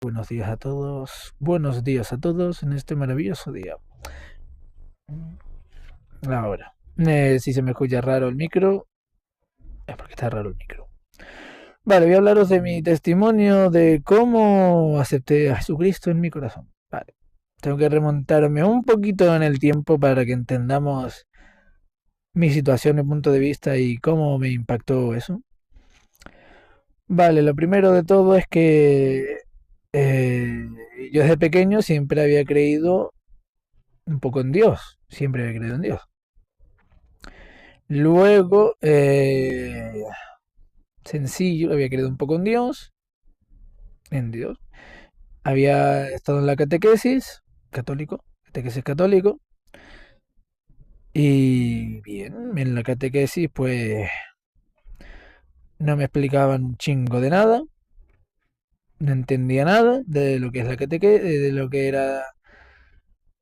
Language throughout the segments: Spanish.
buenos días a todos. Buenos días a todos en este maravilloso día. Ahora, si se me escucha raro el micro, es porque está raro el micro. Vale, voy a hablaros de mi testimonio de cómo acepté a Jesucristo en mi corazón. Vale, tengo que remontarme un poquito en el tiempo para que entendamos mi situación, mi punto de vista y cómo me impactó eso. Vale, lo primero de todo es que eh, yo desde pequeño siempre había creído un poco en Dios, siempre había creído en Dios. Luego, sencillo, había creído un poco en Dios. Había estado en la catequesis católico, y bien, en la catequesis pues no me explicaban un chingo de nada, no entendía nada de lo que es la catequesis, de lo que era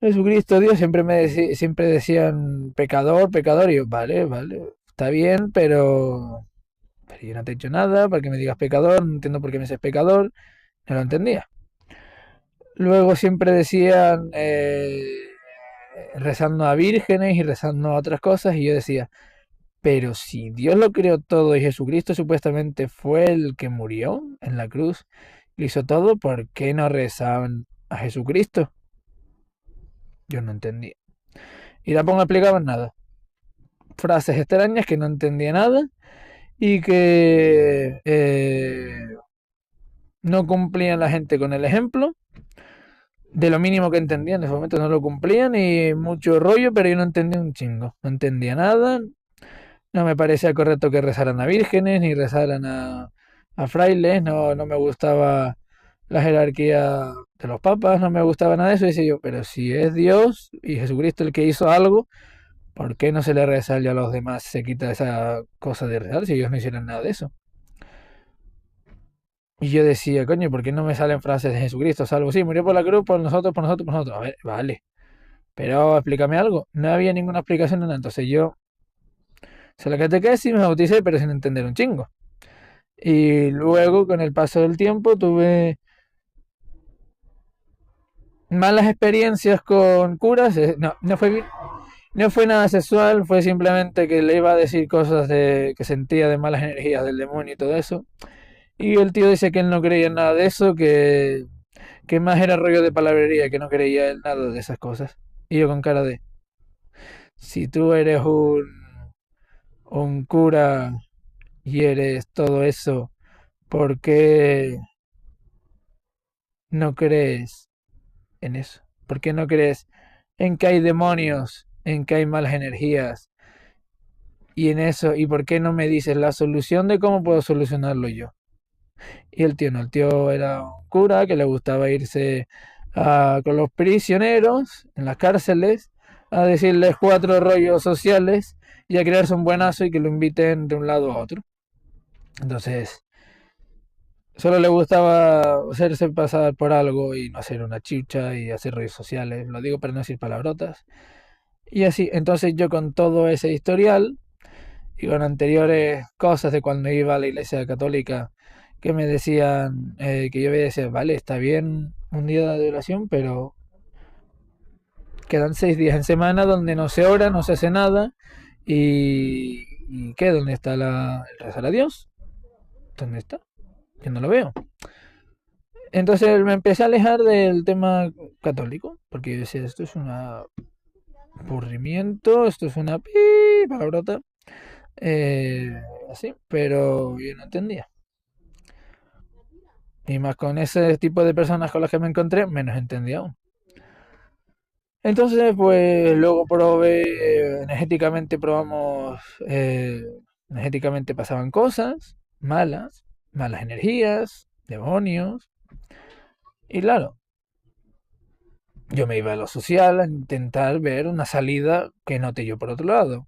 Jesucristo, Dios, siempre decían pecador, pecador, y yo, vale, vale, está bien, pero yo no te he hecho nada para que me digas pecador, no entiendo por qué me dices pecador, no lo entendía. Luego siempre decían rezando a vírgenes y rezando a otras cosas, y yo decía, pero si Dios lo creó todo y Jesucristo supuestamente fue el que murió en la cruz, lo hizo todo, ¿por qué no rezaban a Jesucristo? Yo no entendía. Y tampoco me explicaban nada. Frases extrañas que no entendía nada y que no cumplían la gente con el ejemplo. De lo mínimo que entendía, en ese momento no lo cumplían y mucho rollo, pero yo no entendía un chingo. No entendía nada. No me parecía correcto que rezaran a vírgenes ni rezaran a frailes. No, no me gustaba la jerarquía de los papas, no me gustaba nada de eso. Y decía yo, pero si es Dios y Jesucristo el que hizo algo, ¿por qué no se le reza y a los demás se quita esa cosa de rezar si ellos no hicieran nada de eso? Y yo decía, coño, ¿por qué no me salen frases de Jesucristo? Salvo, sí, murió por la cruz, por nosotros, por nosotros, por nosotros. A ver, vale. Pero explícame algo. No había ninguna explicación en nada. Entonces yo se la catequesis, me bauticé, pero sin entender un chingo. Y luego, con el paso del tiempo, tuve malas experiencias con curas. No fue nada sexual, fue simplemente que le iba a decir cosas de que sentía de malas energías del demonio y todo eso. Y el tío dice que él no creía en nada de eso, que más era rollo de palabrería, que no creía en nada de esas cosas. Y yo con cara de, si tú eres un cura y eres todo eso, ¿por qué no crees en eso? ¿Por qué no crees en que hay demonios, en que hay malas energías y en eso? ¿Y por qué no me dices la solución de cómo puedo solucionarlo yo? Y el tío no, el tío era un cura que le gustaba irse con los prisioneros en las cárceles a decirles cuatro rollos sociales y a crearse un buenazo y que lo inviten de un lado a otro. Entonces, solo le gustaba hacerse pasar por algo y no hacer una chicha y hacer rollos sociales. Lo digo para no decir palabrotas. Y así, entonces yo con todo ese historial y con anteriores cosas de cuando iba a la iglesia católica que me decían, que yo veía decir, vale, está bien un día de oración, pero quedan 6 días en semana donde no se ora, no se hace nada. ¿Y qué? ¿Dónde está el rezar a Dios? ¿Dónde está? Yo no lo veo. Entonces me empecé a alejar del tema católico, porque yo decía, esto es un aburrimiento, esto es una palabrota, así, pero yo no entendía. Y más con ese tipo de personas con las que me encontré, menos entendía aún. Entonces, pues luego probé, energéticamente probamos, energéticamente pasaban cosas malas, malas energías, demonios. Y claro, yo me iba a lo social a intentar ver una salida que noté yo por otro lado,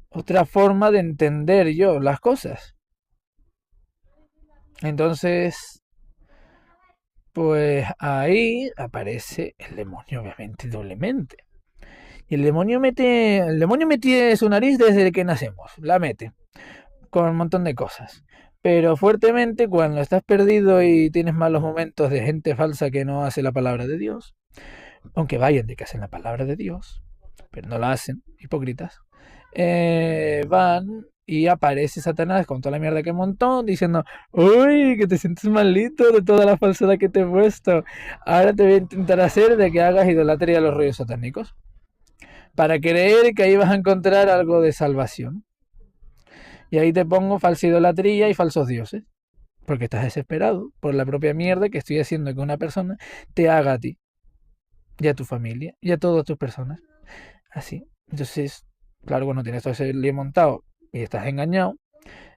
otra forma de entender yo las cosas. Entonces, pues ahí aparece el demonio, obviamente, doblemente. Y el demonio mete su nariz desde que nacemos, la mete, con un montón de cosas. Pero fuertemente cuando estás perdido y tienes malos momentos de gente falsa que no hace la palabra de Dios, aunque vayan de que hacen la palabra de Dios, pero no la hacen, hipócritas, van y aparece Satanás con toda la mierda que montó, diciendo, uy, que te sientes malito de toda la falsedad que te he puesto. Ahora te voy a intentar hacer de que hagas idolatría a los rollos satánicos, para creer que ahí vas a encontrar algo de salvación. Y ahí te pongo falsa idolatría y falsos dioses, porque estás desesperado por la propia mierda que estoy haciendo que una persona te haga a ti, y a tu familia, y a todas tus personas. Así. Entonces, claro, cuando tienes todo ese lío montado y estás engañado,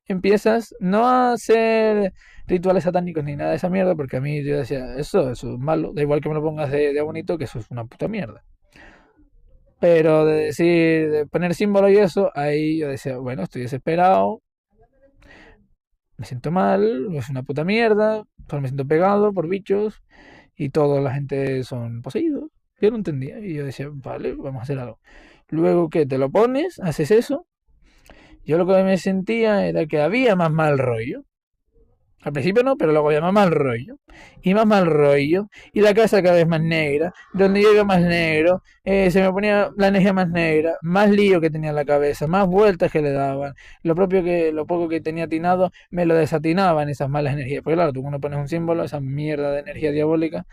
empiezas no a hacer rituales satánicos ni nada de esa mierda, porque a mí yo decía, eso es malo, da igual que me lo pongas de bonito, que eso es una puta mierda. Pero de decir, de poner símbolos y eso, ahí yo decía, bueno, estoy desesperado, me siento mal, es una puta mierda, solo me siento pegado por bichos y toda la gente son poseídos. Yo no entendía y yo decía, vale, vamos a hacer algo. Luego que te lo pones, haces eso. Yo lo que me sentía era que había más mal rollo. Al principio no, pero luego había más mal rollo. Y más mal rollo. Y la casa cada vez más negra. Donde yo iba más negro. Se me ponía la energía más negra. Más lío que tenía en la cabeza. Más vueltas que le daban. Lo poco que tenía atinado, me lo desatinaban esas malas energías. Porque claro, tú cuando pones un símbolo, esa mierda de energía diabólica,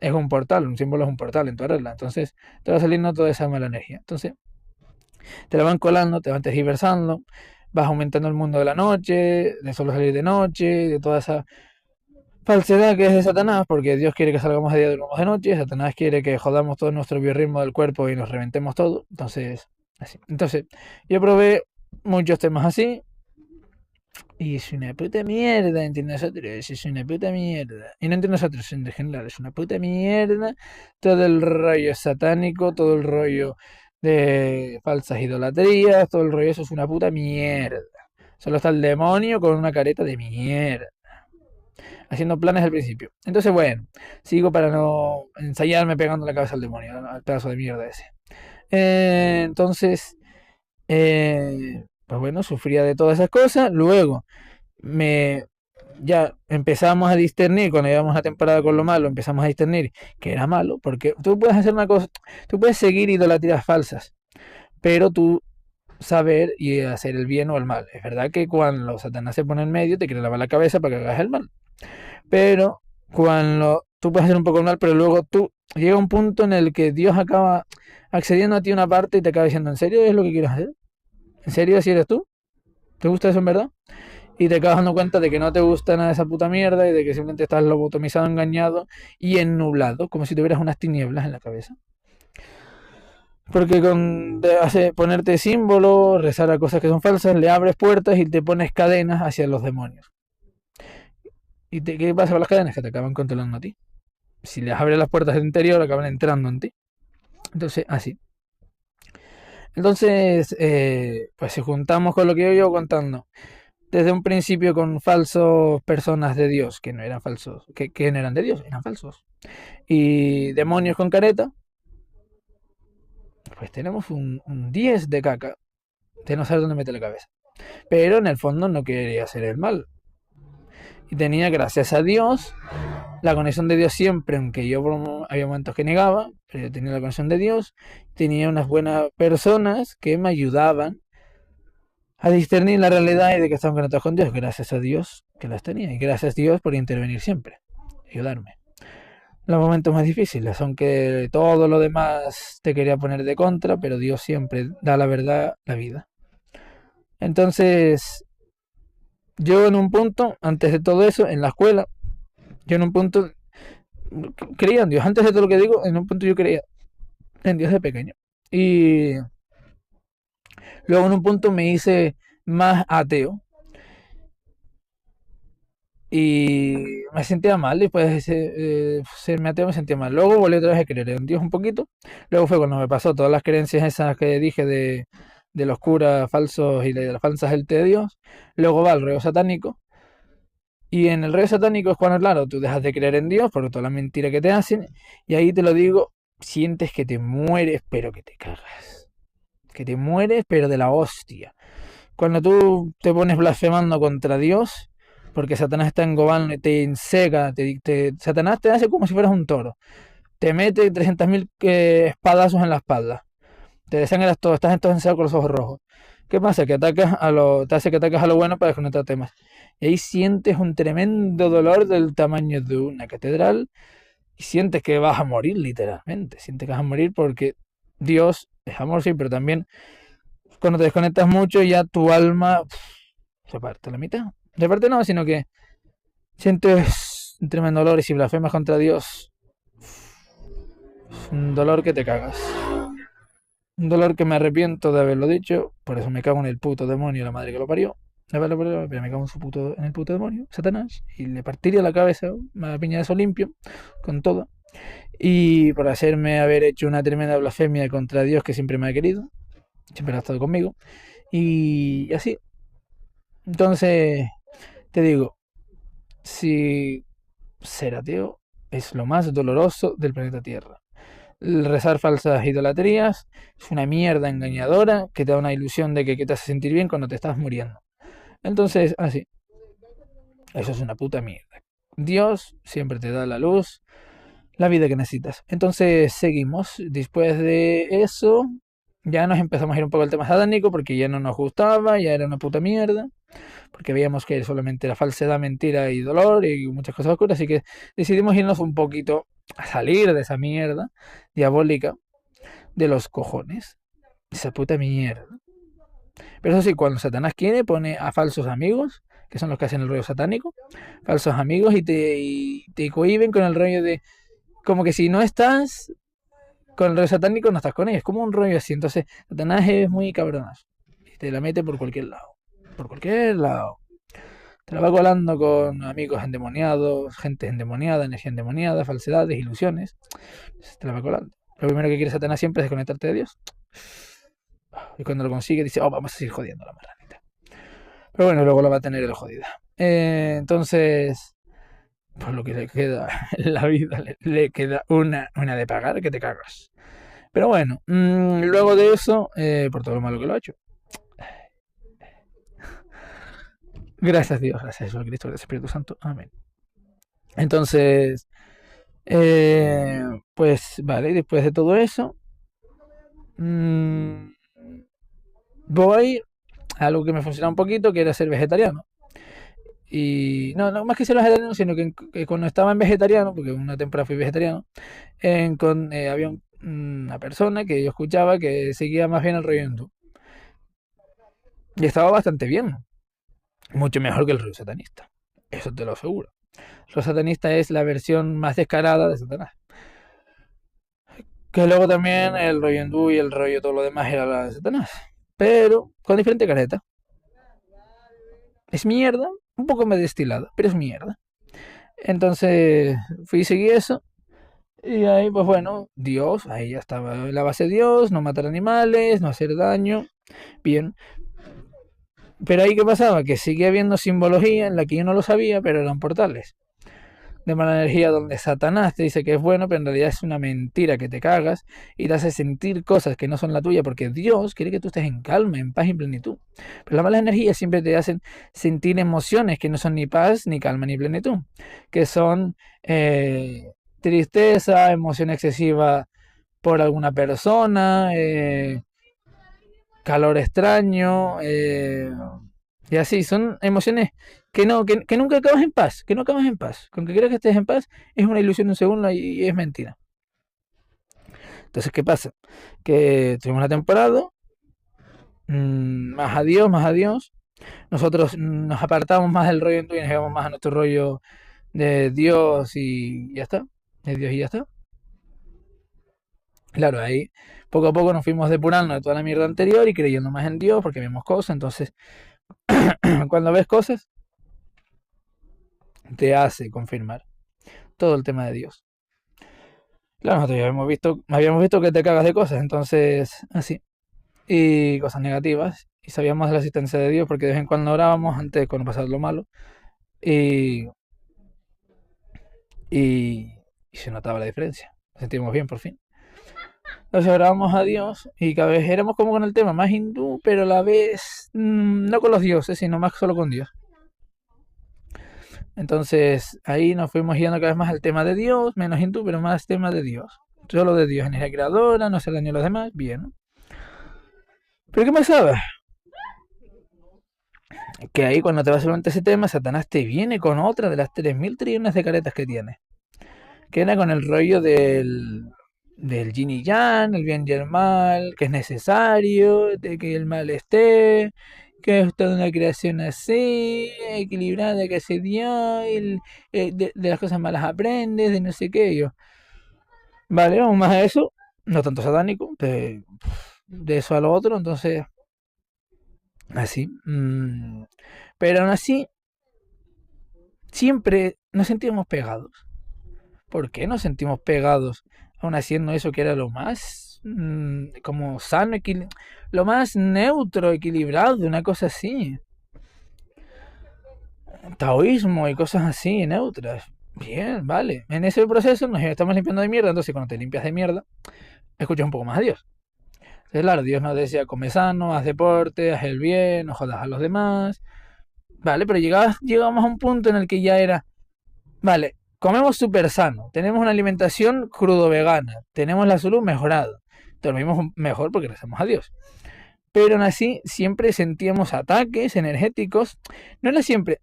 es un portal. Un símbolo es un portal en tu regla. Entonces, te va saliendo toda esa mala energía. Entonces, te la van colando, te van tergiversando, vas aumentando el mundo de la noche, de solo salir de noche, de toda esa falsedad que es de Satanás, porque Dios quiere que salgamos de día y durmamos de noche, Satanás quiere que jodamos todo nuestro biorritmo del cuerpo y nos reventemos todo, entonces, así. Entonces, yo probé muchos temas así, y es una puta mierda entre nosotros, es una puta mierda. Y no entre nosotros en general, es una puta mierda. Todo el rollo satánico, todo el rollo de falsas idolatrías, todo el rollo, eso es una puta mierda. Solo está el demonio con una careta de mierda, haciendo planes al principio. Entonces, bueno, sigo para no ensayarme pegando la cabeza al demonio, al pedazo de mierda ese. Entonces, pues bueno, sufría de todas esas cosas. Luego, me ya empezamos a discernir cuando llevamos la temporada con lo malo, empezamos a discernir que era malo, porque tú puedes hacer una cosa, tú puedes seguir idolatrías falsas, pero tú saber y hacer el bien o el mal. Es verdad que cuando Satanás se pone en medio te quiere lavar la cabeza para que hagas el mal, pero cuando tú puedes hacer un poco el mal, pero luego tú llega un punto en el que Dios acaba accediendo a ti una parte y te acaba diciendo, ¿en serio es lo que quieres hacer? ¿En serio así eres tú? ¿Te gusta eso en verdad? Y te acabas dando cuenta de que no te gusta nada de esa puta mierda y de que simplemente estás lobotomizado, engañado y ennublado, como si tuvieras unas tinieblas en la cabeza. Porque con te hace ponerte símbolos, rezar a cosas que son falsas, le abres puertas y te pones cadenas hacia los demonios. ¿Qué pasa con las cadenas? Que te acaban controlando a ti. Si les abres las puertas del interior, acaban entrando en ti. Entonces, así. Entonces, pues si juntamos con lo que yo llevo contando, desde un principio con falsos personas de Dios, que no eran falsos, que no eran de Dios, eran falsos, y demonios con careta, pues tenemos un 10 de caca, de no saber dónde meter la cabeza. Pero en el fondo no quería hacer el mal. Y tenía, gracias a Dios, la conexión de Dios siempre, aunque yo había momentos que negaba, pero yo tenía la conexión de Dios, tenía unas buenas personas que me ayudaban a discernir la realidad y de que estaban conectados con Dios, gracias a Dios que las tenía, y gracias a Dios por intervenir siempre, ayudarme. Los momentos más difíciles, aunque todo lo demás te quería poner de contra, pero Dios siempre da la verdad, la vida. Entonces, yo en un punto, antes de todo eso, en la escuela, yo en un punto creía en Dios. Antes de todo lo que digo, en un punto yo creía en Dios de pequeño. Y luego en un punto me hice más ateo. Y me sentía mal, después de serme ateo me sentía mal. Luego volví otra vez a creer en Dios un poquito. Luego fue cuando me pasó todas las creencias esas que dije de los curas falsos y de las falsas el de Dios. Luego va el rollo satánico. Y en el rollo satánico es cuando, claro, tú dejas de creer en Dios por toda la mentira que te hacen. Y ahí te lo digo, sientes que te mueres, pero que te cagas. Que te mueres, pero de la hostia. Cuando tú te pones blasfemando contra Dios, porque Satanás está engobando y te enseca, Satanás te hace como si fueras un toro, te mete 300.000 espadazos en la espalda, te desangras todo, estás entonces encerrado con los ojos rojos. ¿Qué pasa? Que te hace que ataques a lo bueno para desconectarte más. Y ahí sientes un tremendo dolor del tamaño de una catedral y sientes que vas a morir literalmente. Sientes que vas a morir porque Dios es amor, sí, pero también cuando te desconectas mucho ya tu alma se parte a la mitad. Se parte no, sino que sientes un tremendo dolor y si blasfemas contra Dios, es un dolor que te cagas. Un dolor que me arrepiento de haberlo dicho, por eso me cago en el puto demonio, la madre que lo parió. Pero me cago en el puto demonio, Satanás, y le partiría la cabeza, una piña de eso limpio, con todo. Y por hacerme haber hecho una tremenda blasfemia contra Dios que siempre me ha querido, siempre ha estado conmigo. Y así. Entonces, te digo, si ser ateo es lo más doloroso del planeta Tierra. El rezar falsas idolatrías es una mierda engañadora que te da una ilusión de que te hace sentir bien cuando te estás muriendo. Entonces, así, eso es una puta mierda. Dios siempre te da la luz, la vida que necesitas. Entonces, seguimos. Después de eso, ya nos empezamos a ir un poco al tema satánico porque ya no nos gustaba, ya era una puta mierda. Porque veíamos que solamente era falsedad, mentira y dolor y muchas cosas oscuras. Así que decidimos irnos un poquito a salir de esa mierda diabólica de los cojones. Esa puta mierda. Pero eso sí, cuando Satanás quiere, pone a falsos amigos, que son los que hacen el rollo satánico, falsos amigos y te cohiben con el rollo de, como que si no estás con el rollo satánico, no estás con ellos. Es como un rollo así. Entonces, Satanás es muy cabronazo. Y te la mete por cualquier lado. Por cualquier lado. Te la va colando con amigos endemoniados, gente endemoniada, energía endemoniada, falsedades, ilusiones. Te la va colando. Lo primero que quiere Satanás siempre es desconectarte de Dios. Y cuando lo consigue dice, oh, vamos a seguir jodiendo a la marranita. Pero bueno, luego lo va a tener el jodida. Entonces, por lo que le queda en la vida, le queda una de pagar que te cagas. Pero bueno, luego de eso, por todo lo malo que lo ha hecho. Gracias a Dios, gracias a Jesucristo, gracias Espíritu Santo. Amén. Entonces, pues vale, después de todo eso, mmm, voy a algo que me funcionaba un poquito, que era ser vegetariano. Y no más que ser vegetariano, sino que cuando estaba en vegetariano, porque una temporada fui vegetariano, había una persona que yo escuchaba que seguía más bien el rollo hindú. Y estaba bastante bien, mucho mejor que el rollo satanista. Eso te lo aseguro. El rollo satanista es la versión más descarada de Satanás. Que luego también el rollo hindú y el rollo todo lo demás era la de Satanás. Pero con diferente careta. Es mierda, un poco más destilada, pero es mierda. Entonces fui y seguí eso. Y ahí, pues bueno, Dios, ahí ya estaba la base de Dios, no matar animales, no hacer daño. Bien. Pero ahí, ¿qué pasaba? Que sigue habiendo simbología en la que yo no lo sabía, pero eran portales de mala energía donde Satanás te dice que es bueno, pero en realidad es una mentira que te cagas y te hace sentir cosas que no son la tuya porque Dios quiere que tú estés en calma, en paz y en plenitud. Pero las malas energías siempre te hacen sentir emociones que no son ni paz, ni calma, ni plenitud, que son tristeza, emoción excesiva por alguna persona, calor extraño, y así, son emociones que nunca acabas en paz, que no acabas en paz. Con que creas que estés en paz es una ilusión de un segundo y es mentira. Entonces, ¿qué pasa? Que tuvimos una temporada, más adiós, más adiós. Nosotros nos apartamos más del rollo hindú y nos llevamos más a nuestro rollo de Dios y ya está. De Dios y ya está. Claro, ahí poco a poco nos fuimos depurando de toda la mierda anterior y creyendo más en Dios porque vemos cosas. Entonces, cuando ves cosas, te hace confirmar todo el tema de Dios. Claro, nosotros ya habíamos visto que te cagas de cosas, entonces, así. Y cosas negativas. Y sabíamos de la existencia de Dios porque de vez en cuando orábamos antes cuando pasaba lo malo. Y, y se notaba la diferencia. Nos sentimos bien por fin. Entonces orábamos a Dios y cada vez éramos como con el tema más hindú, pero a la vez no con los dioses, sino más solo con Dios. Entonces ahí nos fuimos yendo cada vez más al tema de Dios, menos hindú, pero más tema de Dios. Solo de Dios, energía creadora, no hacer daño a los demás, bien, ¿no? Pero ¿qué pasaba? Que ahí cuando te vas solamente ese tema, Satanás te viene con otra de las 3.000 trillones de caretas que tiene. Que era con el rollo del yin y yang, el bien y el mal, que es necesario, de que el mal esté, que es toda una creación así, equilibrada que se dio, de las cosas malas aprendes, de no sé qué. Yo, vale, vamos más a eso, no tanto satánico, de eso a lo otro, entonces, así. Pero aún así, siempre nos sentíamos pegados. ¿Por qué nos sentimos pegados aún haciendo eso que era lo más como sano, lo más neutro, equilibrado, una cosa así? Taoísmo y cosas así, neutras. Bien, vale. En ese proceso nos estamos limpiando de mierda, entonces cuando te limpias de mierda, escuchas un poco más a Dios. Entonces, claro, Dios nos decía, come sano, haz deporte, haz el bien, no jodas a los demás. Vale, pero llegamos a un punto en el que ya era, vale, comemos súper sano, tenemos una alimentación crudo-vegana, tenemos la salud mejorada, dormimos mejor porque rezamos a Dios. Pero aún así, siempre sentíamos ataques energéticos, no era siempre,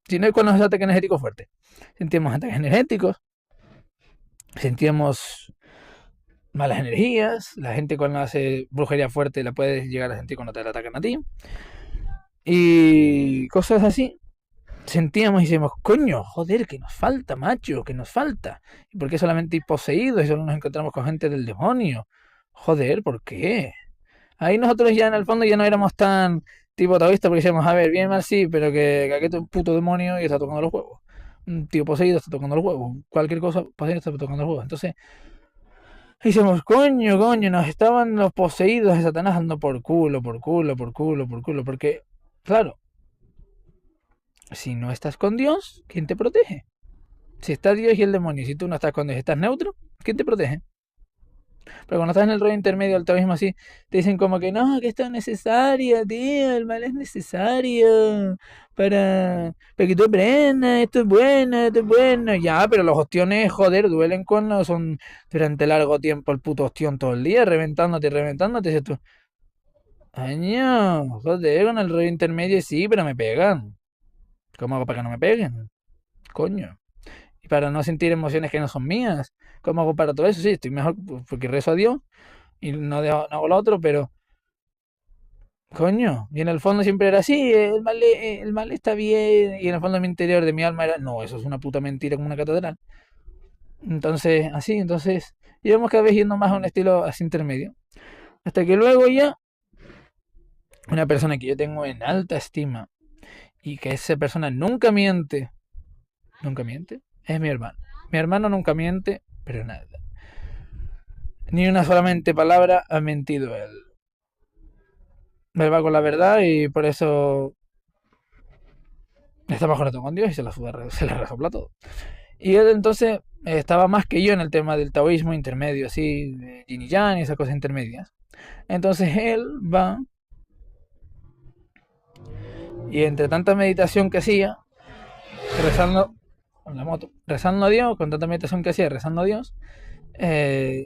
sino cuando es ataque energético fuerte. Sentíamos ataques energéticos, sentíamos malas energías, la gente cuando hace brujería fuerte la puedes llegar a sentir cuando te la atacan a ti, y cosas así. Sentíamos y decíamos, coño, joder, que nos falta, macho, que nos falta. ¿Y por qué solamente hay poseídos y solo nos encontramos con gente del demonio? Joder, ¿por qué? Ahí nosotros ya en el fondo ya no éramos tan tipo taoístas porque decíamos, a ver, bien mal sí, pero que aquí es un puto demonio y está tocando los huevos. Un tío poseído está tocando los huevos. Cualquier cosa poseído está tocando los huevos. Entonces, decíamos, coño, nos estaban los poseídos de Satanás dando por culo, por culo, por culo, por culo. Porque, claro, si no estás con Dios, ¿quién te protege? Si está Dios y el demonio, si tú no estás con Dios, estás neutro, ¿quién te protege? Pero cuando estás en el rollo intermedio del taoísmo así, te dicen como que no, que esto es necesario, tío, el mal es necesario para que tú aprendas, esto es bueno, ya, pero los ostiones, joder, duelen cuando son durante largo tiempo el puto ostión todo el día, reventándote y reventándote, dices tú, año, joder, con el rollo intermedio sí, pero me pegan. ¿Cómo hago para que no me peguen? Coño. Y para no sentir emociones que no son mías. ¿Cómo hago para todo eso? Sí, estoy mejor porque rezo a Dios y no hago lo otro, pero coño, y en el fondo siempre era así, el mal está bien, y en el fondo de mi interior, de mi alma era, no, eso es una puta mentira como una catedral. Entonces, así, entonces, íbamos cada vez yendo más a un estilo así intermedio. Hasta que luego ya, una persona que yo tengo en alta estima, y que esa persona nunca miente, es mi hermano. Mi hermano nunca miente, pero nada. Ni una solamente palabra ha mentido él. Él va con la verdad y por eso está más conectado con Dios y se la resopla todo. Y él entonces estaba más que yo en el tema del taoísmo intermedio, así, de yin y yang y esas cosas intermedias. Entonces él va y entre tanta meditación que hacía, rezando con la moto, rezando a Dios, con tanta meditación que hacía, rezando a Dios,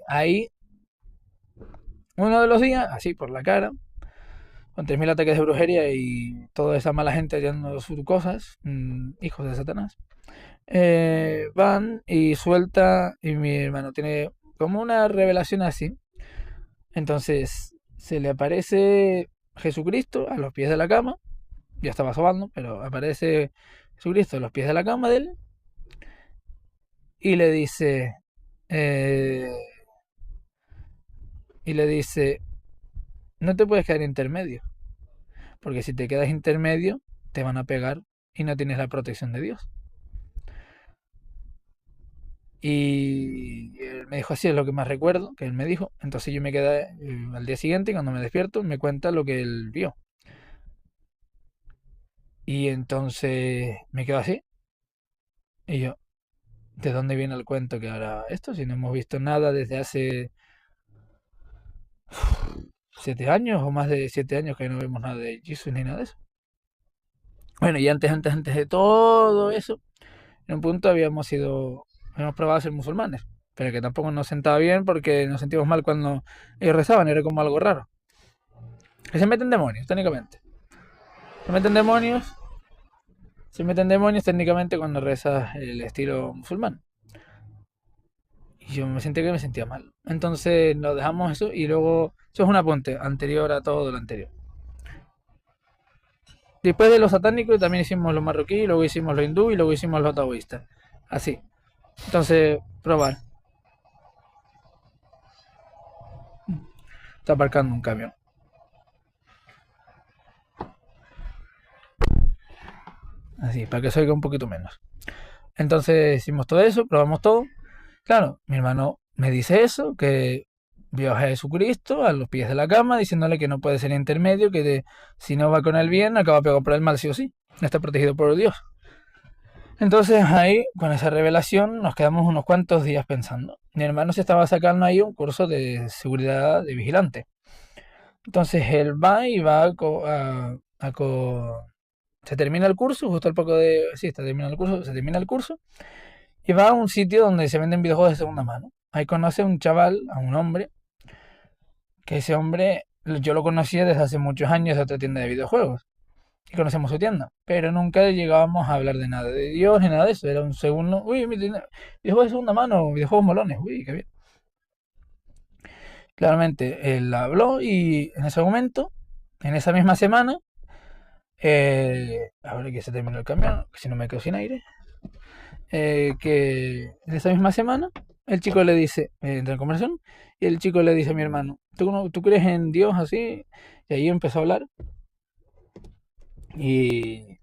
ahí uno de los días, así por la cara, con 3.000 ataques de brujería y toda esa mala gente hallando sus cosas, hijos de Satanás, van y suelta, y mi hermano tiene como una revelación así. Entonces se le aparece Jesucristo a los pies de la cama, ya estaba sobando, pero aparece Jesucristo a los pies de la cama de él y le dice, eh, y le dice, no te puedes quedar intermedio, porque si te quedas intermedio te van a pegar y no tienes la protección de Dios. Y él me dijo así, es lo que más recuerdo, que él me dijo. Entonces yo me quedé al día siguiente, cuando me despierto, me cuenta lo que él vio. Y entonces me quedo así. Y yo, ¿de dónde viene el cuento que ahora esto? Si no hemos visto nada desde hace 7 años o más de 7 años que no vemos nada de Jesus ni nada de eso. Bueno, y antes de todo eso, en un punto habíamos probado a ser musulmanes, pero que tampoco nos sentaba bien porque nos sentíamos mal cuando ellos rezaban, era como algo raro. Que se meten demonios, técnicamente. Se meten demonios, se meten demonios técnicamente cuando rezas el estilo musulmán. Y yo me sentía mal. Entonces nos dejamos eso y luego, eso es un apunte anterior a todo lo anterior. Después de los satánicos también hicimos los marroquíes, luego hicimos los hindú y luego hicimos los taoístas. Así. Entonces, probar. Está aparcando un camión. Así, para que se oiga un poquito menos. Entonces hicimos todo eso, probamos todo. Claro, mi hermano me dice eso, que vio a Jesucristo a los pies de la cama, diciéndole que no puede ser intermedio, si no va con el bien, acaba pegado por el mal sí o sí. No está protegido por Dios. Entonces ahí, con esa revelación, nos quedamos unos cuantos días pensando. Mi hermano se estaba sacando ahí un curso de seguridad de vigilante. Entonces él va y va se termina el curso, justo al poco de... Sí, está terminando el curso, se termina el curso y va a un sitio donde se venden videojuegos de segunda mano. Ahí conoce a un chaval, a un hombre, que ese hombre yo lo conocía desde hace muchos años de otra tienda de videojuegos. Y conocemos su tienda. Pero nunca llegábamos a hablar de nada de Dios ni nada de eso. Era un segundo, uy, mi tienda, videojuegos de segunda mano, videojuegos molones, uy, qué bien. Claramente, él habló y en ese momento, en esa misma semana, ahora que se terminó el camión, que si no me quedo sin aire, que en esa misma semana el chico le dice, entra en conversación, y el chico le dice a mi hermano, ¿tú crees en Dios así? Y ahí empezó a hablar y,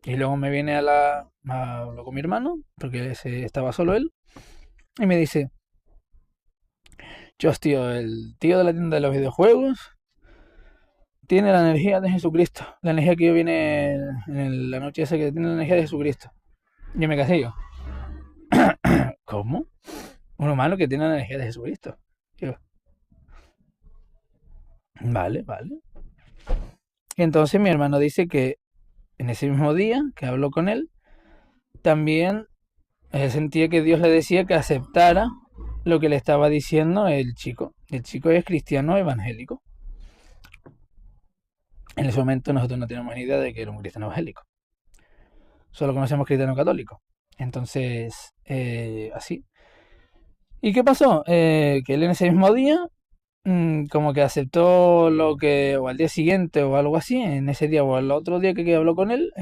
y luego me viene hablo con mi hermano, porque estaba solo él, y me dice, yo tío, el tío de la tienda de los videojuegos tiene la energía de Jesucristo, la energía que yo viene en la noche esa que tiene la energía de Jesucristo. Yo me casé yo. ¿Cómo? Un humano que tiene la energía de Jesucristo. Yo, vale, vale. Y entonces mi hermano dice que en ese mismo día que habló con él, también sentía que Dios le decía que aceptara lo que le estaba diciendo el chico. El chico es cristiano evangélico. En ese momento nosotros no teníamos ni idea de que era un cristiano evangélico. Solo conocemos cristiano católico. Entonces, así. ¿Y qué pasó? Que él en ese mismo día como que aceptó o al día siguiente o algo así, en ese día o al otro día que habló con él,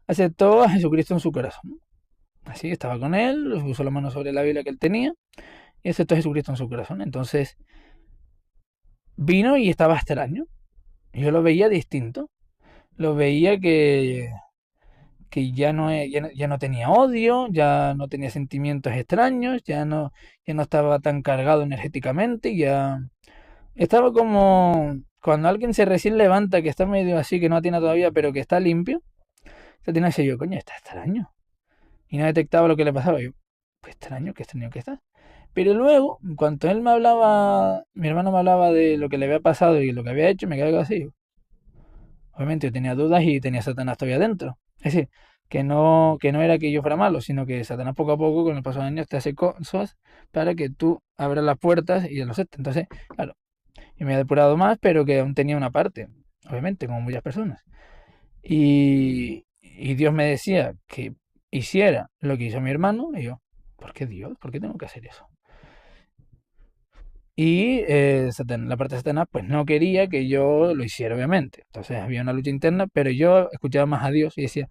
aceptó a Jesucristo en su corazón. Así, estaba con él, puso la mano sobre la Biblia que él tenía y aceptó a Jesucristo en su corazón. Entonces vino y estaba extraño. Yo lo veía distinto. Lo veía que ya no tenía odio, ya no tenía sentimientos extraños, ya no estaba tan cargado energéticamente, ya estaba como cuando alguien se recién levanta, que está medio así, que no tiene todavía, pero que está limpio. Se tiene ese yo, coño, está extraño. Y no detectaba lo que le pasaba. Yo, pues qué extraño que está. Pero luego, en cuanto él me hablaba, mi hermano me hablaba de lo que le había pasado y lo que había hecho, me quedaba así. Obviamente yo tenía dudas y tenía a Satanás todavía dentro. Es decir, que no era que yo fuera malo, sino que Satanás poco a poco, con el paso de los años, te hace cosas para que tú abras las puertas y lo aceptes. Entonces, claro, y me he depurado más, pero que aún tenía una parte, obviamente, como muchas personas. Y Dios me decía que hiciera lo que hizo mi hermano, y yo, ¿por qué Dios? ¿Por qué tengo que hacer eso? Y la parte de Satanás, pues no quería que yo lo hiciera, obviamente. Entonces había una lucha interna, pero yo escuchaba más a Dios y decía,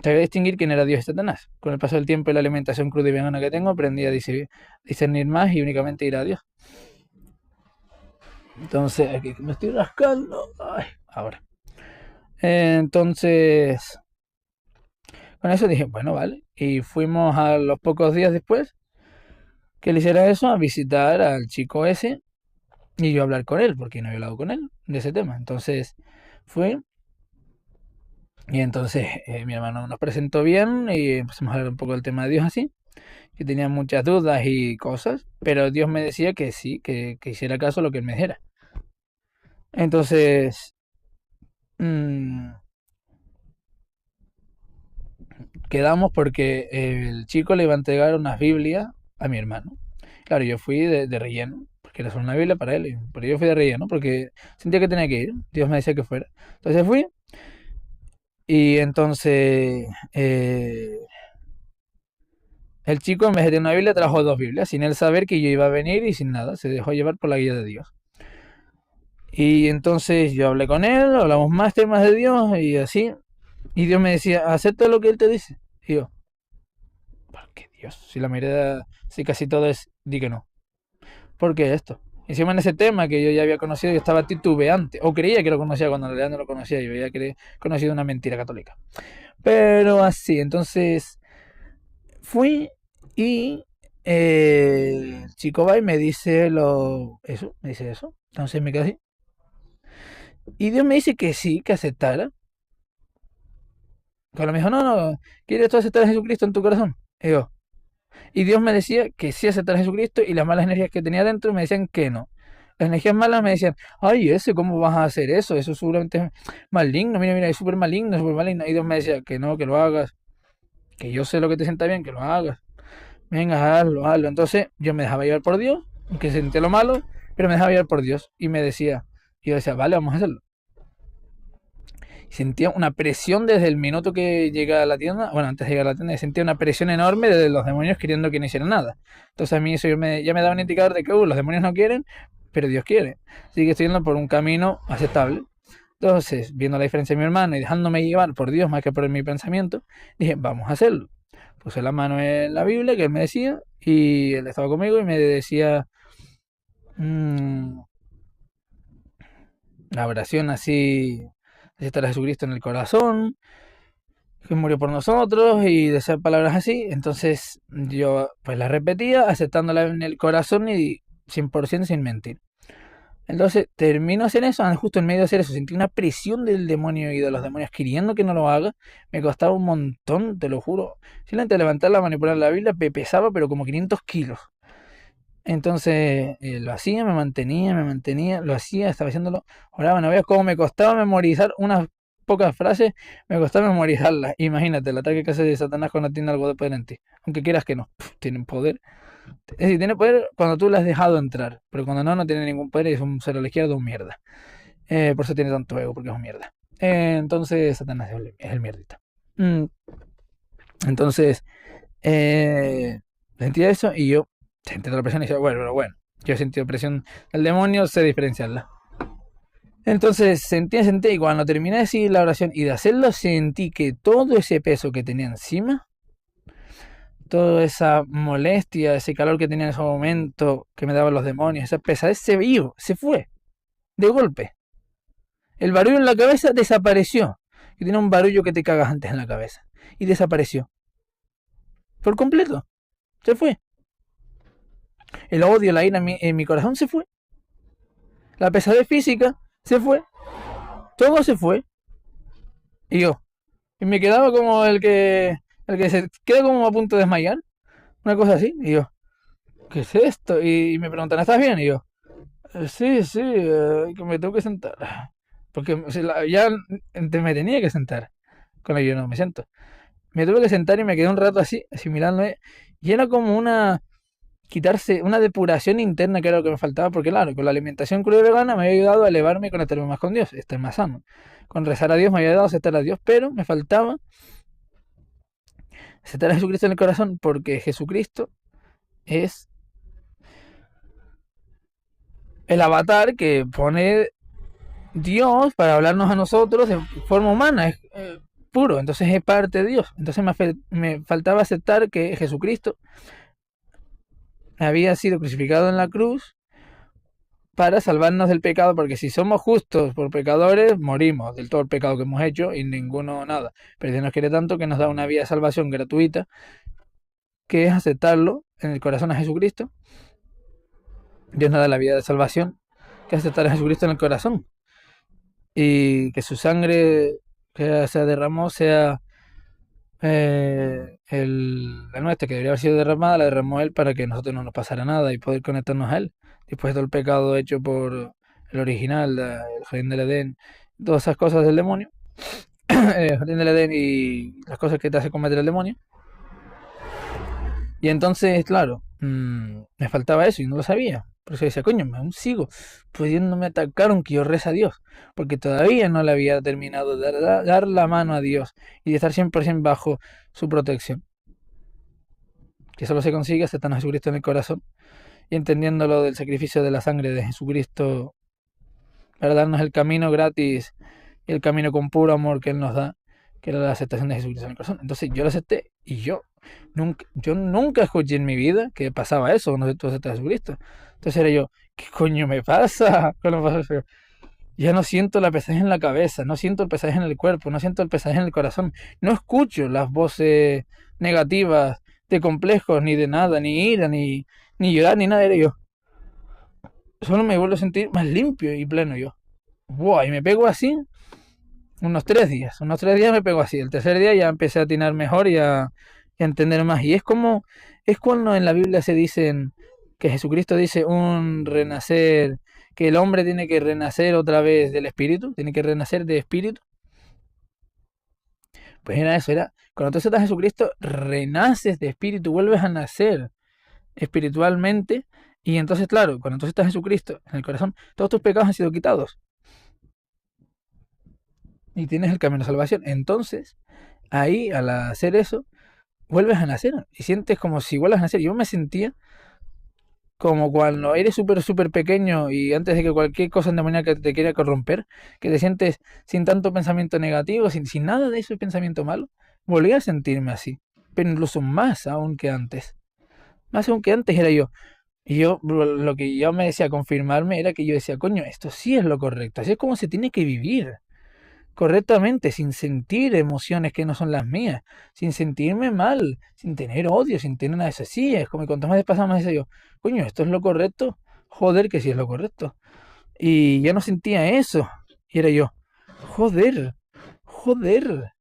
te voy a distinguir quién era Dios y Satanás. Con el paso del tiempo y la alimentación cruda y vegana que tengo, aprendí a discernir más y únicamente ir a Dios. Entonces, aquí me estoy rascando. Ay, ahora. Entonces, con eso dije, bueno, vale. Y fuimos a los pocos días después que le hiciera eso a visitar al chico ese y yo a hablar con él, porque no había hablado con él de ese tema. Entonces, fui y entonces mi hermano nos presentó bien y empezamos a hablar un poco del tema de Dios así. Que tenía muchas dudas y cosas, pero Dios me decía que sí, que hiciera caso a lo que él me dijera. Entonces, mmm, quedamos porque el chico le iba a entregar unas Biblias a mi hermano. Claro, yo fui de relleno, porque era solo una Biblia para él, pero yo fui de relleno porque sentía que tenía que ir. Dios me decía que fuera. Entonces fui y entonces el chico en vez de tener una Biblia trajo dos Biblias, sin él saber que yo iba a venir y sin nada, se dejó llevar por la guía de Dios. Y entonces yo hablé con él, hablamos más temas de Dios y así. Y Dios me decía, acepta lo que él te dice. Y yo, ¿por qué Dios? Si la mayoría, si casi todo es, di que no. ¿Por qué esto? Encima en ese tema que yo ya había conocido, yo estaba titubeante, o creía que lo conocía cuando en realidad no lo conocía, yo había conocido una mentira católica. Pero así, entonces fui y el chico va y me dice eso, me dice eso. Entonces me quedé así. Y Dios me dice que sí, que aceptara. Cuando me dijo, no, no, ¿quieres tú aceptar a Jesucristo en tu corazón? Y Dios me decía que sí aceptar a Jesucristo y las malas energías que tenía dentro me decían que no. Las energías malas me decían, ay, ¿cómo vas a hacer eso? Eso seguramente es maligno, mira, mira, es súper maligno, súper maligno. Y Dios me decía que no, que lo hagas, que yo sé lo que te sienta bien, que lo hagas. Venga, hazlo, hazlo. Entonces yo me dejaba llevar por Dios, que sentía lo malo, pero me dejaba llevar por Dios. Y yo decía, vale, vamos a hacerlo. Sentía una presión desde el minuto que llegué a la tienda, bueno, antes de llegar a la tienda, sentía una presión enorme de los demonios queriendo que no hiciera nada. Entonces a mí eso ya me daba un indicador de que los demonios no quieren, pero Dios quiere. Así que estoy yendo por un camino aceptable. Entonces, viendo la diferencia de mi hermano y dejándome llevar por Dios más que por mi pensamiento, dije, vamos a hacerlo. Puse la mano en la Biblia que él me decía y él estaba conmigo y me decía mmm, la oración así, aceptar a Jesucristo en el corazón, que murió por nosotros y decía palabras así. Entonces yo pues las repetía aceptándola en el corazón y 100% sin mentir. Entonces termino hacer eso, justo en medio de hacer eso sentí una presión del demonio y de los demonios queriendo que no lo haga. Me costaba un montón, te lo juro. Simplemente levantarla, manipular la Biblia, me pesaba pero como 500 kilos. Entonces lo hacía, me mantenía, lo hacía, estaba haciéndolo. Ahora, no veas cómo me costaba memorizar unas pocas frases, me costaba memorizarlas. Imagínate el ataque que hace de Satanás cuando tiene algo de poder en ti. Aunque quieras que no, tienen poder. Es decir, tiene poder cuando tú le has dejado entrar, pero cuando no, no tiene ningún poder y es un cero a la izquierda, un mierda. Por eso tiene tanto ego, porque es un mierda. Entonces, Satanás es el mierdita. Entonces, sentía eso y yo sentí la presión y decía, bueno, pero bueno, yo he sentido presión del demonio, sé diferenciarla. Entonces sentí y cuando terminé de decir la oración y de hacerlo, sentí que todo ese peso que tenía encima, toda esa molestia, ese calor que tenía en ese momento, que me daban los demonios, esa pesadez se fue, de golpe. El barullo en la cabeza desapareció. Y tiene un barullo que te cagas antes en la cabeza. Y desapareció. Por completo. Se fue. El odio, la ira en mi corazón se fue. La pesadez física se fue. Todo se fue. Y me quedaba como el que se queda como a punto de desmayar. Una cosa así. Y yo, ¿qué es esto? Y me preguntan, ¿estás bien? Y yo, sí, sí, que me tengo que sentar. Porque ya me tenía que sentar. Con ello no me siento. Me tuve que sentar y me quedé un rato así, asimilándome. Y era como quitarse una depuración interna que era lo que me faltaba, porque claro, con la alimentación cruda y vegana me había ayudado a elevarme y conectarme más con Dios, estar más sano. Con rezar a Dios me había ayudado a aceptar a Dios, pero me faltaba aceptar a Jesucristo en el corazón, porque Jesucristo es el avatar que pone Dios para hablarnos a nosotros de forma humana, es puro, entonces es parte de Dios. Entonces me faltaba aceptar que Jesucristo había sido crucificado en la cruz para salvarnos del pecado, porque si somos justos por pecadores, morimos del todo el pecado que hemos hecho y ninguno nada. Pero Dios nos quiere tanto que nos da una vía de salvación gratuita, que es aceptarlo en el corazón a Jesucristo. Dios nos da la vida de salvación, que es aceptar a Jesucristo en el corazón. Y que su sangre que se derramó sea la nuestra, que debería haber sido derramada, la derramó Él para que a nosotros no nos pasara nada y poder conectarnos a Él. Después de todo el pecado hecho por el original, el jardín del Edén, todas esas cosas del demonio. Jardín del Edén y las cosas que te hace combatir el demonio. Y entonces, claro, me faltaba eso y no lo sabía. Por eso decía, coño, aún sigo pudiéndome atacar aunque yo reza a Dios. Porque todavía no le había terminado de dar la mano a Dios y de estar 100% bajo su protección. Que solo se consigue aceptando a Jesucristo en el corazón y entendiendo lo del sacrificio de la sangre de Jesucristo para darnos el camino gratis y el camino con puro amor que Él nos da, que era la aceptación de Jesucristo en el corazón. Entonces yo lo acepté y yo nunca escuché en mi vida que pasaba eso cuando tú aceptas a Jesucristo. Entonces era yo, ¿qué coño me pasa? ¿Qué pasa eso? Ya no siento la pesadez en la cabeza, no siento el pesadez en el cuerpo, no siento el pesadez en el corazón, no escucho las voces negativas de complejos, ni de nada, ni ira, ni llorar, ni nada, era yo. Solo me vuelvo a sentir más limpio y pleno yo. Buah, y me pego así unos 3 días me pego así. El tercer día ya empecé a atinar mejor y a entender más. Y es cuando en la Biblia se dicen que Jesucristo dice un renacer, que el hombre tiene que renacer otra vez del espíritu, tiene que renacer de espíritu. Pues era eso, era cuando tú aceptas a Jesucristo, renaces de espíritu, vuelves a nacer espiritualmente. Y entonces, claro, cuando tú aceptas a Jesucristo en el corazón, todos tus pecados han sido quitados y tienes el camino de salvación. Entonces, ahí, al hacer eso, vuelves a nacer y sientes como si vuelvas a nacer. Yo me sentía como cuando eres súper, súper pequeño y antes de que cualquier cosa endemoniaca te quiera corromper, que te sientes sin tanto pensamiento negativo, sin nada de ese pensamiento malo, volví a sentirme así, pero incluso más aún que antes. Más aún que antes era yo. Y yo, lo que yo me decía confirmarme era que yo decía, coño, esto sí es lo correcto, así es como se tiene que vivir correctamente, sin sentir emociones que no son las mías, sin sentirme mal, sin tener odio, sin tener nada de eso. Sí, es como que cuanto más de pasado, más decía yo, coño, ¿esto es lo correcto? Joder, que sí es lo correcto. Y ya no sentía eso. Y era yo, joder, joder,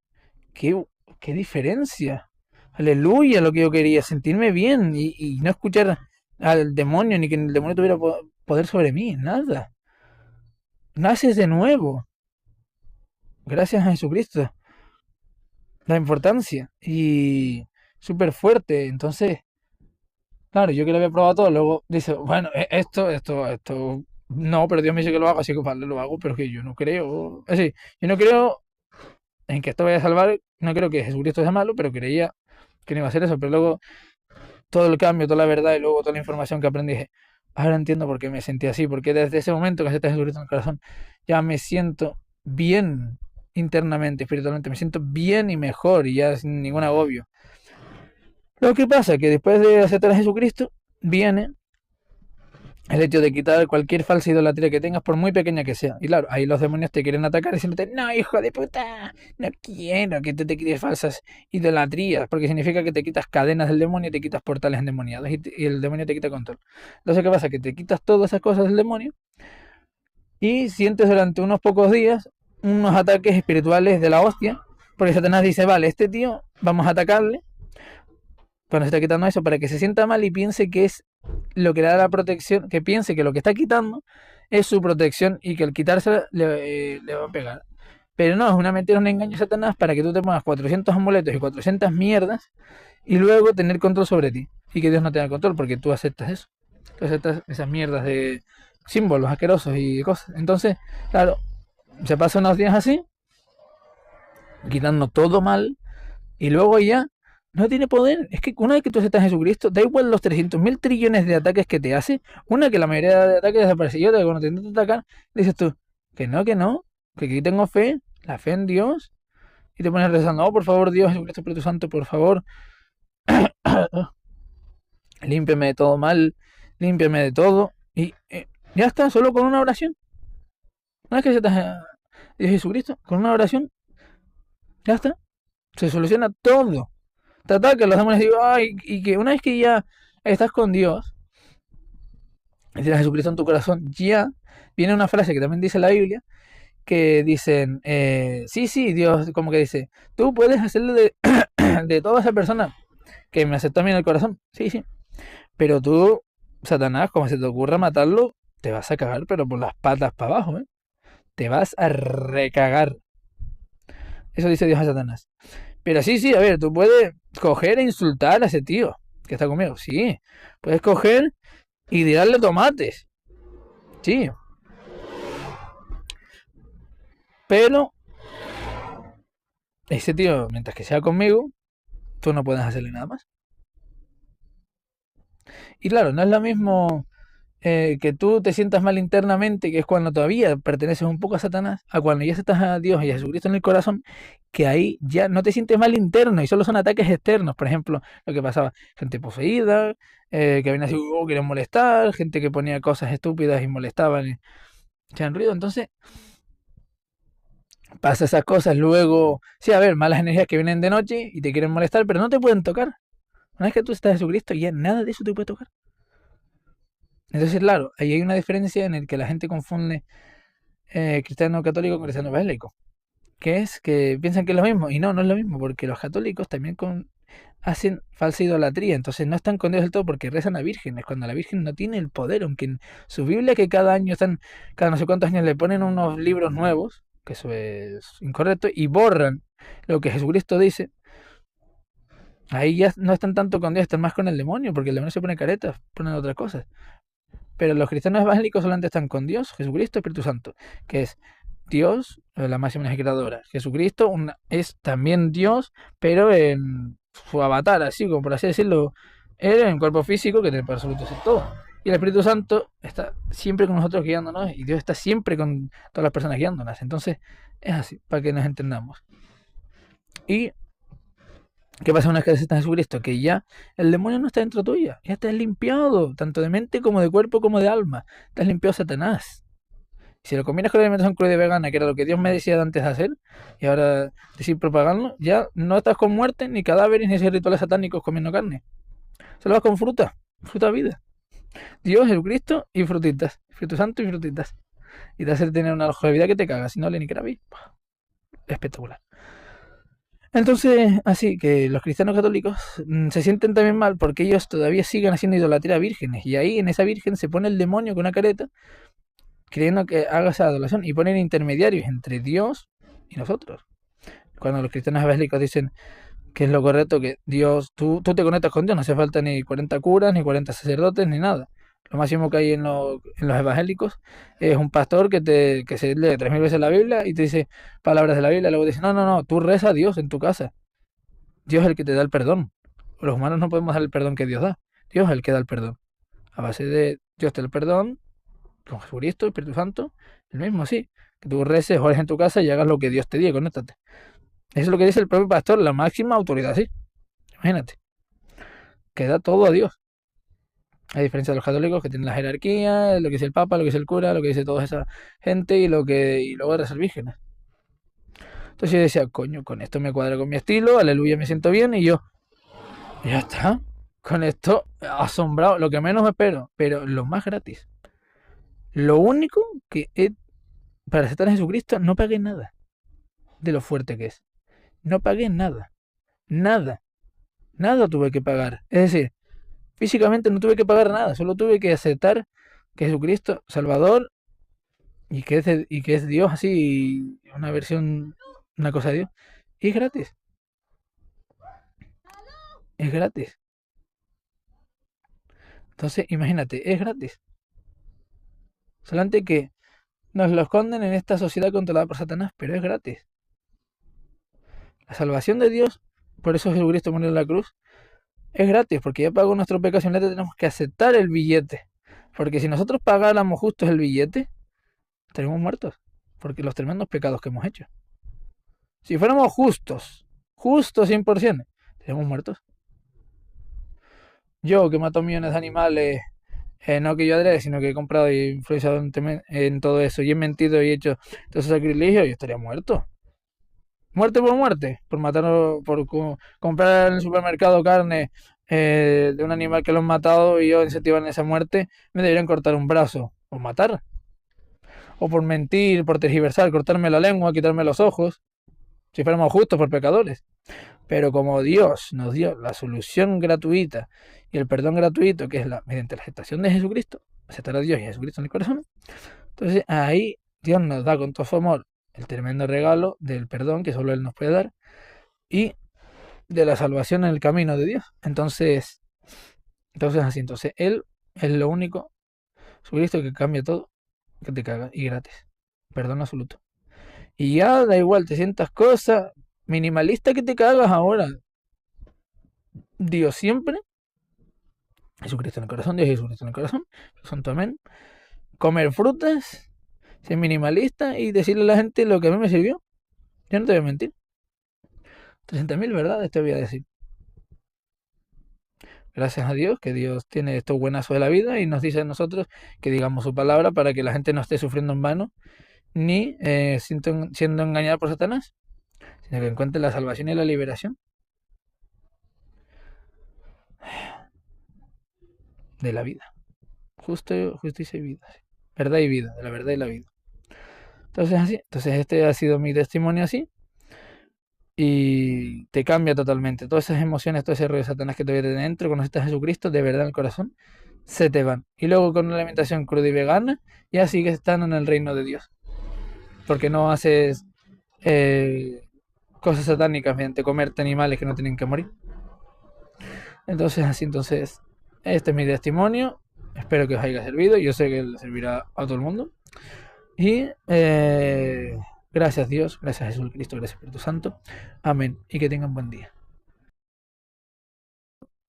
qué, qué diferencia. Aleluya, lo que yo quería, sentirme bien y no escuchar al demonio ni que el demonio tuviera poder sobre mí, nada. Naces de nuevo, gracias a Jesucristo. La importancia y súper fuerte. Entonces, claro, yo que lo había probado todo, luego dice, bueno, esto, no, pero Dios me dice que lo hago, así que vale, lo hago, pero que yo no creo, es decir, yo no creo en que esto vaya a salvar, no creo que Jesucristo sea malo, pero creía que no iba a hacer eso, pero luego todo el cambio, toda la verdad y luego toda la información que aprendí, dije, ahora entiendo por qué me sentí así, porque desde ese momento que acepté a Jesucristo en el corazón, ya me siento bien internamente, espiritualmente, me siento bien y mejor y ya sin ningún agobio. Lo que pasa es que después de aceptar a Jesucristo, viene el hecho de quitar cualquier falsa idolatría que tengas, por muy pequeña que sea. Y claro, ahí los demonios te quieren atacar diciéndote, no, hijo de puta, no quiero que te quites falsas idolatrías, porque significa que te quitas cadenas del demonio y te quitas portales endemoniados y el demonio te quita control. Entonces, ¿qué pasa? Que te quitas todas esas cosas del demonio y sientes durante unos pocos días unos ataques espirituales de la hostia, porque Satanás dice, vale, este tío, vamos a atacarle cuando se está quitando eso, para que se sienta mal y piense que es lo que le da la protección, que piense que lo que está quitando es su protección y que al quitársela le va a pegar. Pero no, es una mentira, un engaño de Satanás para que tú te pongas 400 amuletos y 400 mierdas y luego tener control sobre ti. Y que Dios no tenga control porque tú aceptas eso. Tú aceptas esas mierdas de símbolos asquerosos y cosas. Entonces, claro, se pasa unos días así, quitando todo mal, y luego ya no tiene poder. Es que una vez que tú aceptas a Jesucristo, da igual los 300.000 trillones de ataques que te hace. Una que la mayoría de ataques desaparece. Y otra que cuando te intentan atacar, dices tú, que no, que aquí tengo fe, la fe en Dios. Y te pones rezando, oh, por favor, Dios, Jesucristo, Espíritu Santo, por favor, límpiame de todo mal, límpiame de todo. Y ya está, solo con una oración. Una vez que aceptas a Dios Jesucristo, con una oración, ya está. Se soluciona todo. Te atacan los demonios y que una vez que ya estás con Dios, tienes a Jesucristo en tu corazón, ya viene una frase que también dice la Biblia, que dicen, sí, sí, Dios, como que dice, tú puedes hacerle de toda esa persona que me aceptó a mí en el corazón, sí, sí, pero tú, Satanás, como se te ocurra matarlo, te vas a cagar, pero por las patas para abajo, ¿eh? Te vas a recagar. Eso dice Dios a Satanás. Pero sí, a ver, tú puedes coger e insultar a ese tío que está conmigo. Sí, puedes coger y tirarle tomates. Sí. Pero ese tío, mientras que sea conmigo, tú no puedes hacerle nada más. Y claro, no es lo mismo que tú te sientas mal internamente, que es cuando todavía perteneces un poco a Satanás, a cuando ya estás a Dios y a Jesucristo en el corazón, que ahí ya no te sientes mal interno y solo son ataques externos. Por ejemplo, lo que pasaba, gente poseída, que venía así, querían molestar, gente que ponía cosas estúpidas y molestaban y echaban ruido. Entonces, pasa esas cosas, luego, sí, a ver, malas energías que vienen de noche y te quieren molestar, pero no te pueden tocar. Una vez que tú estás en Jesucristo, ya nada de eso te puede tocar. Entonces, claro, ahí hay una diferencia en el que la gente confunde cristiano católico con cristiano evangélico, que es que piensan que es lo mismo, y no, no es lo mismo, porque los católicos también hacen falsa idolatría, entonces no están con Dios del todo porque rezan a vírgenes, cuando la Virgen no tiene el poder, aunque en su Biblia que cada año están, cada no sé cuántos años le ponen unos libros nuevos, que eso es incorrecto, y borran lo que Jesucristo dice, ahí ya no están tanto con Dios, están más con el demonio, porque el demonio se pone caretas, ponen otras cosas. Pero los cristianos evangélicos solamente están con Dios, Jesucristo, Espíritu Santo, que es Dios, la máxima creadora. Jesucristo es también Dios, pero en su avatar, así como por así decirlo, él en cuerpo físico que tiene para absolutamente todo. Y el Espíritu Santo está siempre con nosotros guiándonos y Dios está siempre con todas las personas guiándonos. Entonces es así, para que nos entendamos. ¿Y qué pasa una vez que aceptas a Jesucristo? Que ya el demonio no está dentro tuya, ya estás limpiado, tanto de mente como de cuerpo como de alma. Estás limpiado Satanás. Si lo combinas con la alimentación cruda y vegana, que era lo que Dios me decía antes de hacer, y ahora decir propagarlo, ya no estás con muerte, ni cadáveres, ni esos rituales satánicos comiendo carne. Solo vas con fruta, fruta vida. Dios, Jesucristo y frutitas. Espíritu Santo y frutitas. Y te hace tener una longevidad que te caga, si no le ni vi. Espectacular. Entonces, así que los cristianos católicos se sienten también mal porque ellos todavía siguen haciendo idolatría a vírgenes. Y ahí en esa virgen se pone el demonio con una careta creyendo que haga esa adoración y ponen intermediarios entre Dios y nosotros. Cuando los cristianos evangélicos dicen que es lo correcto, que Dios, tú te conectas con Dios, no hace falta ni 40 curas, ni 40 sacerdotes, ni nada. Lo máximo que hay en los evangélicos es un pastor que se lee 3000 veces la Biblia y te dice palabras de la Biblia, luego dice, no, tú reza a Dios en tu casa. Dios es el que te da el perdón. Los humanos no podemos dar el perdón que Dios da. Dios es el que da el perdón. A base de Dios te da el perdón, con Jesucristo, Espíritu Santo, el mismo, sí. Que tú reces, ores en tu casa y hagas lo que Dios te diga, conéctate. Eso es lo que dice el propio pastor, la máxima autoridad, sí. Imagínate. Que da todo a Dios. A diferencia de los católicos que tienen la jerarquía, lo que dice el Papa, lo que dice el cura, lo que dice toda esa gente y luego de ser vírgenes. Entonces yo decía, coño, con esto me cuadra con mi estilo, aleluya, me siento bien y yo, ya está. Con esto, asombrado, lo que menos me espero, pero lo más gratis. Lo único que para aceptar a Jesucristo no pagué nada de lo fuerte que es. No pagué nada. Nada. Nada tuve que pagar. Es decir, físicamente no tuve que pagar nada. Solo tuve que aceptar que Jesucristo, Salvador, y que es Dios así, una versión, una cosa de Dios. Y es gratis. Es gratis. Entonces, imagínate, es gratis. Solamente que nos lo esconden en esta sociedad controlada por Satanás, pero es gratis. La salvación de Dios, por eso Jesucristo murió en la cruz, es gratis, porque ya pagó nuestro pecado, simplemente tenemos que aceptar el billete. Porque si nosotros pagáramos justos el billete, estaríamos muertos. Porque los tremendos pecados que hemos hecho. Si fuéramos justos 100%, estaríamos muertos. Yo que mato millones de animales, no que yo adrede, sino que he comprado y influenciado en todo eso, y he mentido y he hecho todo ese sacrilegio, yo estaría muerto. Muerte, por matar, comprar en el supermercado carne de un animal que lo han matado y yo incentivar esa muerte, me deberían cortar un brazo o matar. O por mentir, por tergiversar, cortarme la lengua, quitarme los ojos, si fuéramos justos por pecadores. Pero como Dios nos dio la solución gratuita y el perdón gratuito, que es mediante la aceptación de Jesucristo, aceptar a Dios y a Jesucristo en el corazón, entonces ahí Dios nos da con todo su amor el tremendo regalo del perdón que solo Él nos puede dar y de la salvación en el camino de Dios. Entonces así, entonces Él es lo único, Jesucristo, que cambia todo, que te caga y gratis. Perdón absoluto. Y ya da igual, te sientas cosas minimalista que te cagas ahora. Dios siempre, Jesucristo en el corazón, Dios y Jesucristo en el corazón, santo amén. Comer frutas, ser minimalista y decirle a la gente lo que a mí me sirvió. Yo no te voy a mentir. 300.000 verdades te voy a decir. Gracias a Dios, que Dios tiene estos buenazos de la vida y nos dice a nosotros que digamos su palabra para que la gente no esté sufriendo en vano ni siendo engañada por Satanás, sino que encuentre la salvación y la liberación de la vida. Justicia y vida. Sí. Verdad y vida, de la verdad y la vida. Entonces así, entonces este ha sido mi testimonio así y te cambia totalmente. Todas esas emociones, todo ese rollo de Satanás que todavía te dentro, cuando estás a Jesucristo, de verdad en el corazón, se te van. Y luego con una alimentación cruda y vegana, ya sigues estando en el reino de Dios. Porque no haces eh, cosas satánicas mediante comerte animales que no tienen que morir. Entonces así, entonces, este es mi testimonio. Espero que os haya servido. Yo sé que le servirá a todo el mundo. Y gracias Dios, gracias a Jesucristo, gracias Espíritu Santo. Amén. Y que tengan buen día.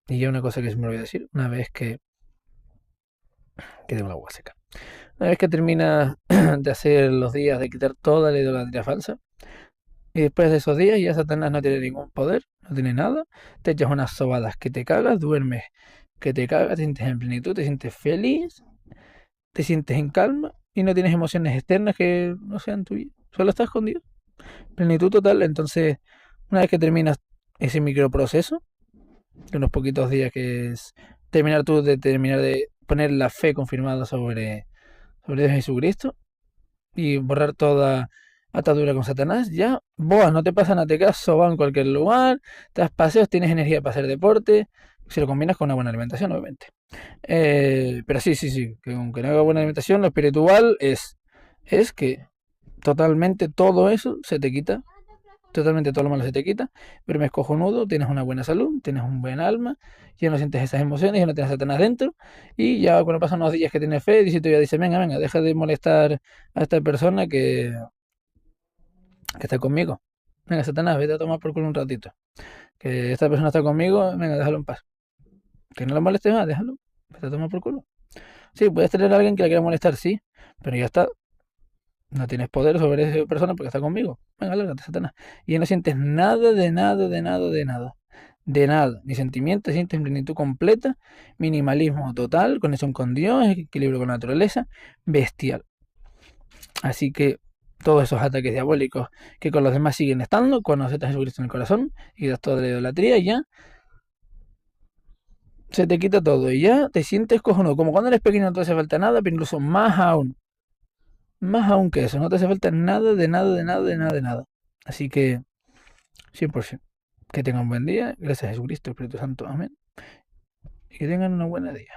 Y ya una cosa que se me olvidó decir, una vez que tengo la agua seca. Una vez que terminas de hacer los días de quitar toda la idolatría falsa, y después de esos días ya Satanás no tiene ningún poder, no tiene nada, te echas unas sobadas que te cagas, duermes que te cagas, te sientes en plenitud, te sientes feliz, te sientes en calma y no tienes emociones externas que no sean tuyas. Solo estás con Dios. Plenitud total. Entonces, una vez que terminas ese microproceso, de unos poquitos días que es terminar de poner la fe confirmada sobre Dios Jesucristo y borrar toda atadura con Satanás, ya, boas, no te pasa nada, te quedas sobado en cualquier lugar, te das paseos, tienes energía para hacer deporte, si lo combinas con una buena alimentación, obviamente. Pero sí, sí, sí, que aunque no haga buena alimentación, lo espiritual es que totalmente todo eso se te quita, totalmente todo lo malo se te quita, pero me es cojonudo, tienes una buena salud, tienes un buen alma, ya no sientes esas emociones, ya no tienes Satanás dentro, y ya cuando pasan unos días que tienes fe, Diosito ya dice, venga, venga, deja de molestar a esta persona que está conmigo. Venga, Satanás, vete a tomar por culo un ratito. Que esta persona está conmigo, venga, déjalo en paz. Que no lo molestes más, déjalo, vete a tomar por culo. Sí, puedes tener a alguien que la quiera molestar, sí, pero ya está. No tienes poder sobre esa persona porque está conmigo. Venga, lárgate, Satanás. Y ya no sientes nada de nada, de nada, de nada. De nada. Ni sentimiento, sientes plenitud completa, minimalismo total, conexión con Dios, equilibrio con la naturaleza, bestial. Así que todos esos ataques diabólicos que con los demás siguen estando, cuando aceptas a Jesucristo en el corazón y das toda la idolatría, ya se te quita todo y ya te sientes cojonudo. Como cuando eres pequeño no te hace falta nada, pero incluso más aún. Más aún que eso, no te hace falta nada, de nada, de nada, de nada, de nada. Así que, 100%. Que tengan un buen día. Gracias a Jesucristo, Espíritu Santo. Amén. Y que tengan una buena día.